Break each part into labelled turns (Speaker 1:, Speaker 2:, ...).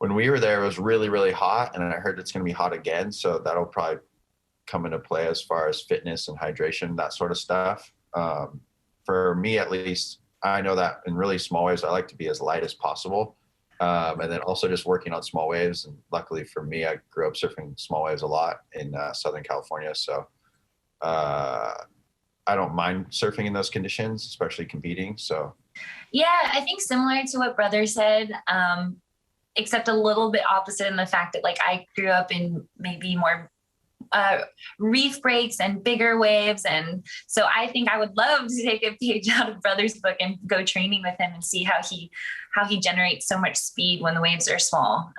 Speaker 1: when we were there, it was really, really hot, and I heard it's going to be hot again. So that'll probably come into play as far as fitness and hydration, that sort of stuff. For me, at least, I know that in really small waves, I like to be as light as possible. And then also just working on small waves. And luckily for me, I grew up surfing small waves a lot in Southern California. So I don't mind surfing in those conditions, especially competing. So
Speaker 2: yeah, I think similar to what brother said, except a little bit opposite in the fact that like I grew up in maybe more reef breaks and bigger waves. And so I think I would love to take a page out of brother's book and go training with him and see how he generates so much speed when the waves are small.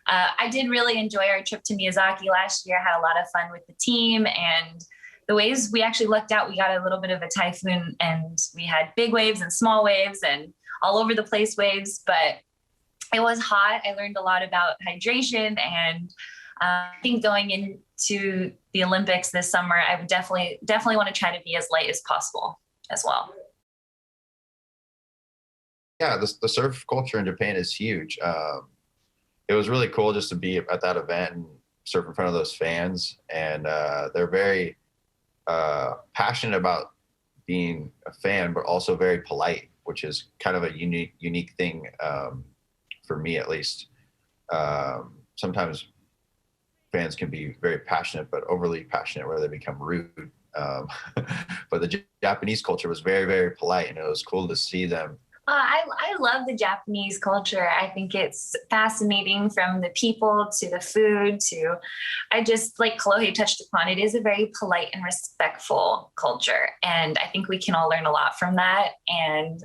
Speaker 2: I did really enjoy our trip to Miyazaki last year. I had a lot of fun with the team, and the waves, we actually lucked out. We got a little bit of a typhoon and we had big waves and small waves and all over the place waves, but it was hot. I learned a lot about hydration, and I think going into the Olympics this summer, I would definitely want to try to be as light as possible as well.
Speaker 1: Yeah, the surf culture in Japan is huge. It was really cool just to be at that event and surf in front of those fans, and they're very passionate about being a fan, but also very polite, which is kind of a unique thing for me, at least. Sometimes fans can be very passionate, but overly passionate where they become rude. But the Japanese culture was very, very polite, and it was cool to see them.
Speaker 2: I love the Japanese culture. I think it's fascinating, from the people to the food to, I just, like Kolohe touched upon, it is a very polite and respectful culture. And I think we can all learn a lot from that. And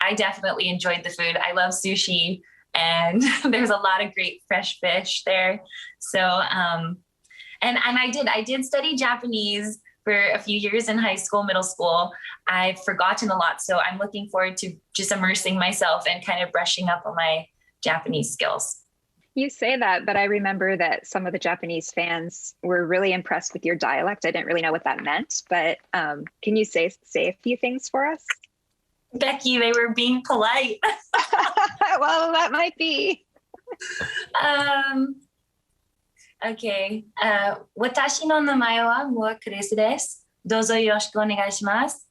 Speaker 2: I definitely enjoyed the food. I love sushi, and there's a lot of great fresh fish there. So, and I did study Japanese for a few years in high school, middle school. I've forgotten a lot. So I'm looking forward to just immersing myself and kind of brushing up on my Japanese skills.
Speaker 3: You say that, but I remember that some of the Japanese fans were really impressed with your dialect. I didn't really know what that meant, but can you say a few things for us?
Speaker 2: Becky, they were being polite.
Speaker 3: Well, that might be.
Speaker 2: Okay. 私の名前はモアクリスです。どうぞよろしくお願いします。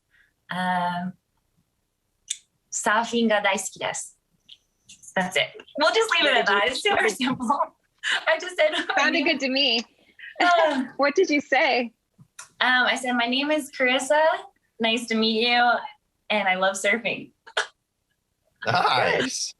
Speaker 2: サーフィンが大好きです。That's it. We'll just leave it at that. It's super simple. I just said.
Speaker 3: Sounded good to me. What did you say?
Speaker 2: I said, my name is Carissa. Nice to meet you. And I love surfing.
Speaker 1: Nice.